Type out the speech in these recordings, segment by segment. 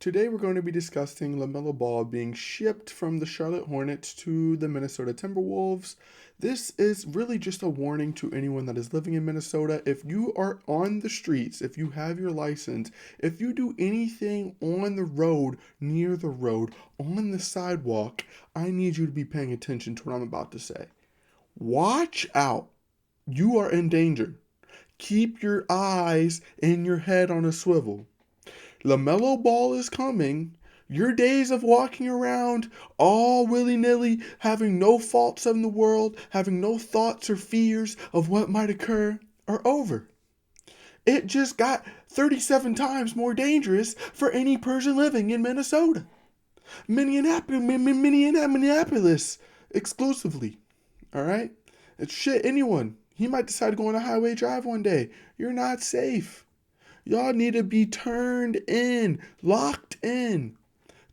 Today we're going to be discussing Lamelo Ball being shipped from the Charlotte Hornets to the Minnesota Timberwolves. This is really just a warning to anyone that is living in Minnesota. If you are on the streets, if you have your license, if you do anything on the road, near the road, on the sidewalk, I need you to be paying attention to what I'm about to say. Watch out. You are in danger. Keep your eyes and your head on a swivel. LaMelo Ball is coming. Your days of walking around all willy nilly, having no faults in the world, having no thoughts or fears of what might occur, are over. It just got 37 times more dangerous for any person living in Minnesota. Minneapolis exclusively. All right? It's shit, anyone. He might decide to go on a highway drive one day. You're not safe. Y'all need to be turned in, locked in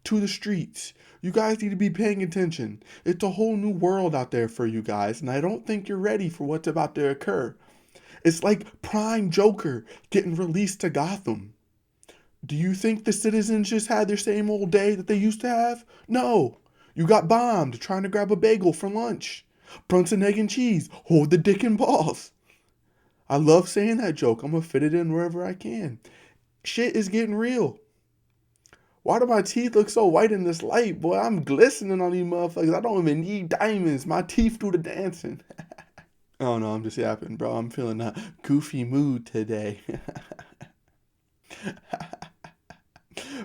to the streets. You guys need to be paying attention. It's a whole new world out there for you guys, and I don't think you're ready for what's about to occur. It's like Prime Joker getting released to Gotham. Do you think the citizens just had their same old day that they used to have? No. You got bombed trying to grab a bagel for lunch. Brunson, egg, and cheese. Hold the dick and balls. I love saying that joke. I'm going to fit it in wherever I can. Shit is getting real. Why do my teeth look so white in this light? Boy, I'm glistening on these motherfuckers. I don't even need diamonds. My teeth do the dancing. Oh no, I'm just yapping, bro. I'm feeling a goofy mood today.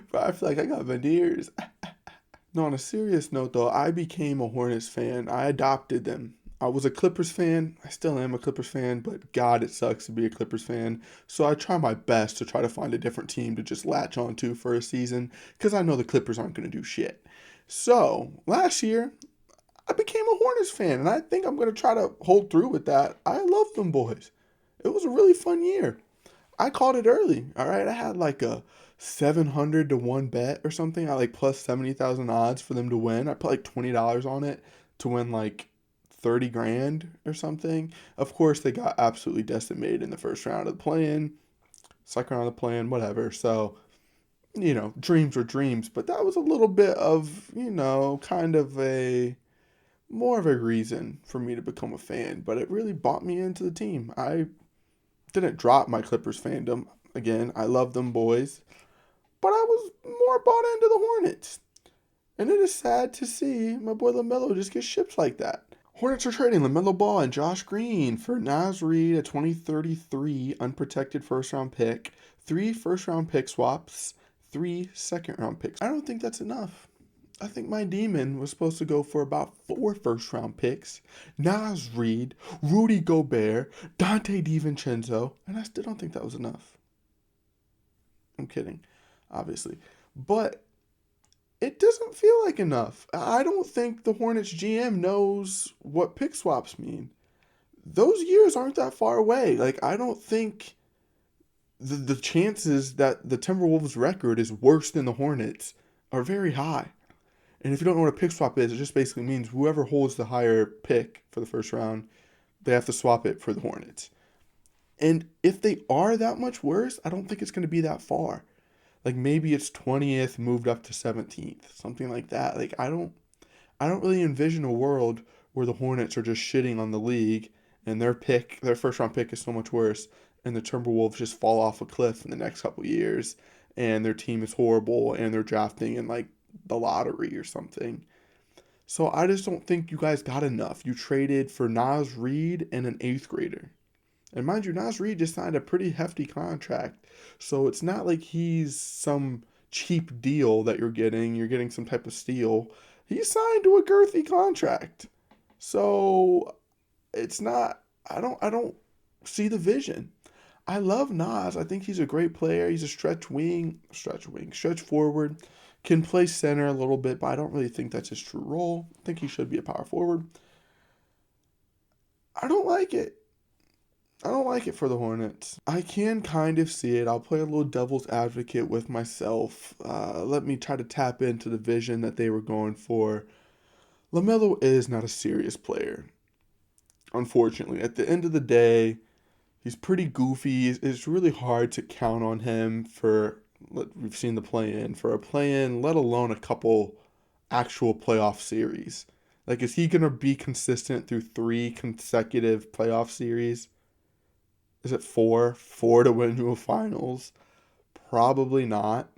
Bro, I feel like I got veneers. No, on a serious note though, I became a Hornets fan. I adopted them. I was a Clippers fan. I still am a Clippers fan, but God, it sucks to be a Clippers fan. So I try my best to try to find a different team to just latch onto for a season because I know the Clippers aren't going to do shit. So last year, I became a Hornets fan, and I think I'm going to try to hold through with that. I love them boys. It was a really fun year. I called it early. All right, I had like a 700 to 1 bet or something. I like plus 70,000 odds for them to win. I put like $20 on it to win like 30 grand or something. Of course, they got absolutely decimated in the first round of the play-in, second round of the play-in, whatever. So, dreams were dreams, but that was a little bit of, kind of a more of a reason for me to become a fan, but it really bought me into the team. I didn't drop my Clippers fandom. Again, I love them boys, but I was more bought into the Hornets. And it is sad to see my boy LaMelo just get shipped like that. Hornets are trading LaMelo Ball and Josh Green for Naz Reid, a 2033 unprotected first round pick, 3 first round pick swaps, 3 second round picks. I don't think that's enough. I think my demon was supposed to go for about 4 first round picks, Naz Reid, Rudy Gobert, Dante DiVincenzo, and I still don't think that was enough. I'm kidding, obviously. But it doesn't feel like enough. I don't think the Hornets GM knows what pick swaps mean. Those years aren't that far away. Like, I don't think the chances that the Timberwolves record is worse than the Hornets are very high. And if you don't know what a pick swap is, it just basically means whoever holds the higher pick for the first round, they have to swap it for the Hornets. And if they are that much worse, I don't think it's going to be that far. Like maybe it's 20th moved up to 17th, something like that. Like I don't really envision a world where the Hornets are just shitting on the league and their first round pick is so much worse and the Timberwolves just fall off a cliff in the next couple years and their team is horrible and they're drafting in like the lottery or something. So I just don't think you guys got enough. You traded for Naz Reid and an 8th grader. And mind you, Naz Reid just signed a pretty hefty contract. So it's not like he's some cheap deal that you're getting. You're getting some type of steal. He signed to a girthy contract. So it's not I don't see the vision. I love Nas. I think he's a great player. He's a stretch forward, can play center a little bit, but I don't really think that's his true role. I think he should be a power forward. I don't like it. I don't like it for the Hornets. I can kind of see it. I'll play a little devil's advocate with myself. Let me try to tap into the vision that they were going for. LaMelo is not a serious player, unfortunately. At the end of the day, he's pretty goofy. It's really hard to count on him for we've seen the play-in, for a play-in, let alone a couple actual playoff series. Like, is he going to be consistent through 3 consecutive playoff series? Is it 4? 4 to win you a finals? Probably not.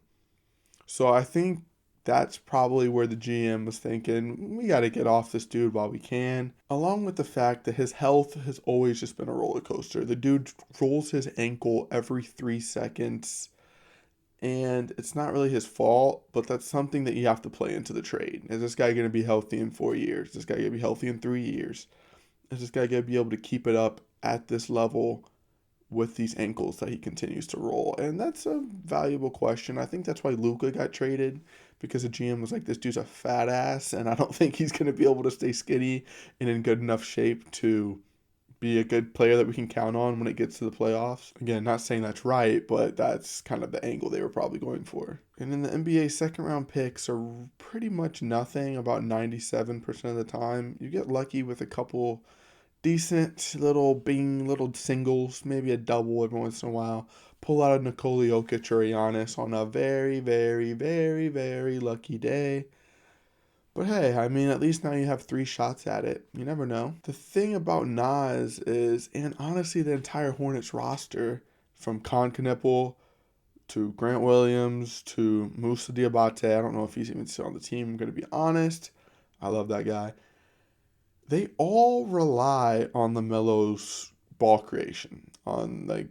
So I think that's probably where the GM was thinking, we got to get off this dude while we can. Along with the fact that his health has always just been a roller coaster. The dude rolls his ankle every 3 seconds, and it's not really his fault, but that's something that you have to play into the trade. Is this guy going to be healthy in 4 years? Is this guy going to be healthy in 3 years? Is this guy going to be able to keep it up at this level with these ankles that he continues to roll? And that's a valuable question. I think that's why Luka got traded, because the GM was like, this dude's a fat ass, and I don't think he's going to be able to stay skinny and in good enough shape to be a good player that we can count on when it gets to the playoffs. Again, not saying that's right, but that's kind of the angle they were probably going for. And in the NBA, second round picks are pretty much nothing about 97% of the time. You get lucky with a couple decent little singles, maybe a double every once in a while. Pull out a Nikola Jokic or Giannis on a very, very, very, very lucky day. But hey, I mean, at least now you have 3 shots at it. You never know. The thing about Nas is, and honestly the entire Hornets roster, from Con Knipple to Grant Williams to Moussa Diabate, I don't know if he's even still on the team, I'm going to be honest. I love that guy. They all rely on Lamelo's ball creation, on like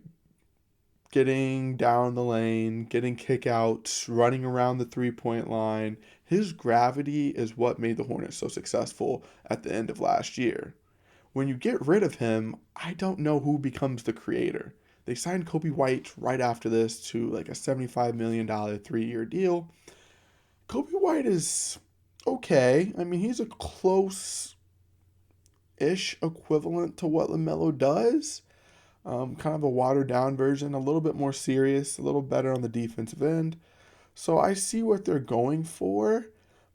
getting down the lane, getting kickouts, running around the 3-point line. His gravity is what made the Hornets so successful at the end of last year. When you get rid of him, I don't know who becomes the creator. They signed Kobe White right after this to like a $75 million 3-year deal. Kobe White is okay. I mean, he's a close-ish equivalent to what Lamelo does. Kind of a watered down version, a little bit more serious, a little better on the defensive end. So I see what they're going for,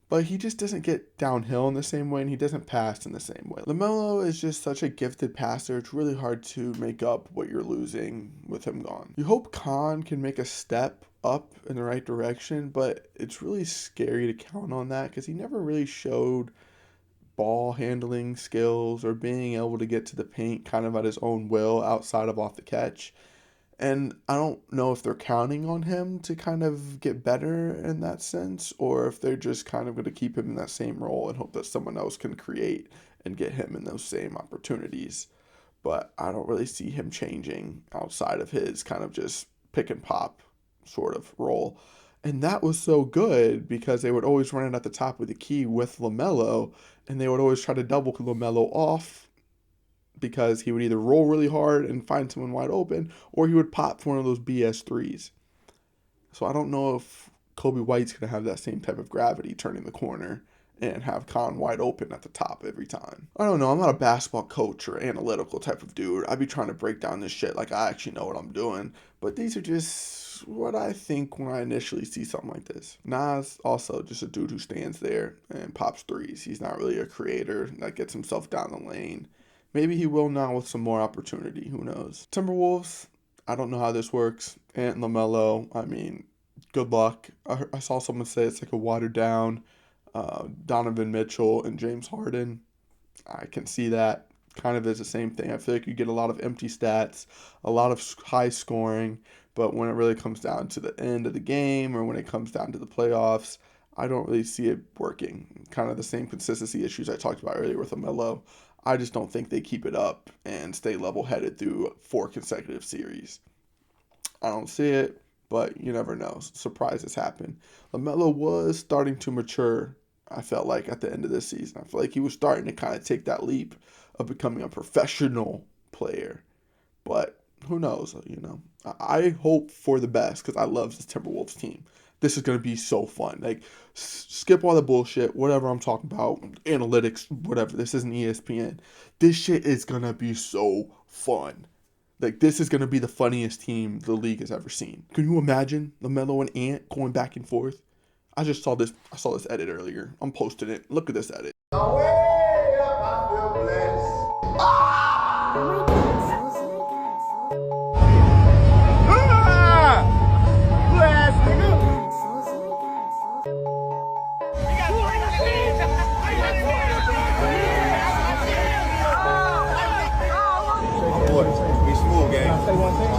but he just doesn't get downhill in the same way, and he doesn't pass in the same way. Lamelo is just such a gifted passer. It's really hard to make up what you're losing with him gone. You hope Khan can make a step up in the right direction, but it's really scary to count on that because he never really showed ball handling skills or being able to get to the paint kind of at his own will outside of off the catch. And I don't know if they're counting on him to kind of get better in that sense, or if they're just kind of going to keep him in that same role and hope that someone else can create and get him in those same opportunities. But I don't really see him changing outside of his kind of just pick and pop sort of role. And that was so good because they would always run it at the top with the key with Lamelo, and they would always try to double Lamelo off because he would either roll really hard and find someone wide open, or he would pop for one of those BS threes. So I don't know if Kobe White's going to have that same type of gravity turning the corner and have Khan wide open at the top every time. I don't know. I'm not a basketball coach or analytical type of dude. I'd be trying to break down this shit like I actually know what I'm doing. But these are just what I think when I initially see something like this. Nas, also just a dude who stands there and pops threes. He's not really a creator that gets himself down the lane. Maybe he will now with some more opportunity. Who knows? Timberwolves, I don't know how this works. Ant Lamelo, I mean, good luck. I saw someone say it's like a watered down Donovan Mitchell and James Harden. I can see that kind of as the same thing. I feel like you get a lot of empty stats, a lot of high scoring, but when it really comes down to the end of the game or when it comes down to the playoffs, I don't really see it working. Kind of the same consistency issues I talked about earlier with Lamelo. I just don't think they keep it up and stay level-headed through 4 consecutive series. I don't see it, but you never know. Surprises happen. Lamelo was starting to mature, I felt like, at the end of this season. I feel like he was starting to kind of take that leap of becoming a professional player. But who knows, I hope for the best because I love this Timberwolves team. This is going to be so fun. Like, skip all the bullshit, whatever I'm talking about, analytics, whatever. This isn't ESPN. This shit is going to be so fun. Like, this is going to be the funniest team the league has ever seen. Can you imagine LaMelo and Ant going back and forth? I saw this edit earlier. I'm posting it. Look at this edit. Way up, I feel blessed. Ah! Blessed. I say one thing?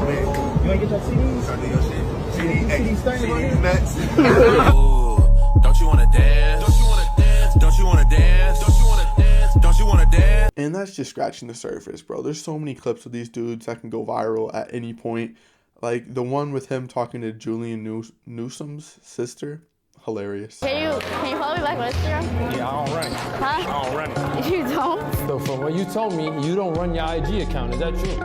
You ain't get your CDs? Trying to do your shit. CD stain right here? Nuts. Don't you wanna dance? Don't you wanna dance? Don't you wanna dance? Don't you wanna dance? Don't you wanna dance? And that's just scratching the surface, bro. There's so many clips of these dudes that can go viral at any point. Like the one with him talking to Julian Newsom's sister. Hilarious. Can you follow me back on Instagram? Yeah, I don't run it. Huh? I don't run it. You don't? So from what you told me, you don't run your IG account. Is that true?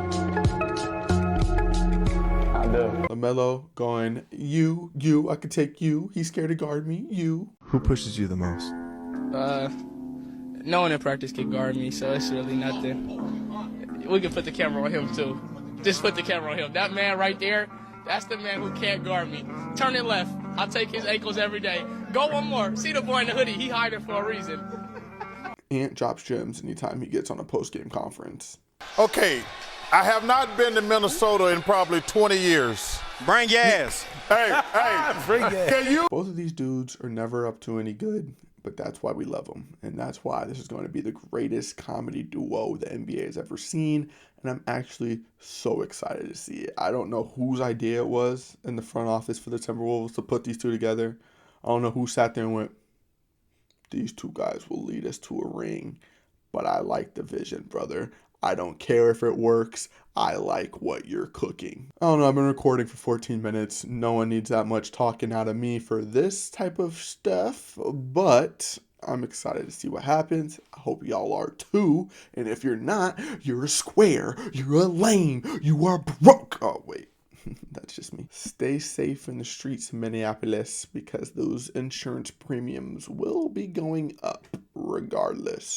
I do. Lamelo going, you, I could take you. He's scared to guard me, you. Who pushes you the most? No one in practice can guard me, so it's really nothing. We can put the camera on him, too. Just put the camera on him. That man right there, that's the man who can't guard me. Turn it left. I'll take his ankles every day. Go one more. See the boy in the hoodie. He hiding for a reason. Ant drops gems anytime he gets on a post-game conference. Okay, I have not been to Minnesota in probably 20 years. Bring your ass. Hey, can you? Both of these dudes are never up to any good, but that's why we love them. And that's why this is going to be the greatest comedy duo the NBA has ever seen. And I'm actually so excited to see it. I don't know whose idea it was in the front office for the Timberwolves to put these two together. I don't know who sat there and went, these two guys will lead us to a ring. But I like the vision, brother. I don't care if it works. I like what you're cooking. I don't know, I've been recording for 14 minutes. No one needs that much talking out of me for this type of stuff, but I'm excited to see what happens. I hope y'all are too. And if you're not, you're a square. You're a lame. You are broke. Oh, wait. That's just me. Stay safe in the streets of Minneapolis because those insurance premiums will be going up regardless.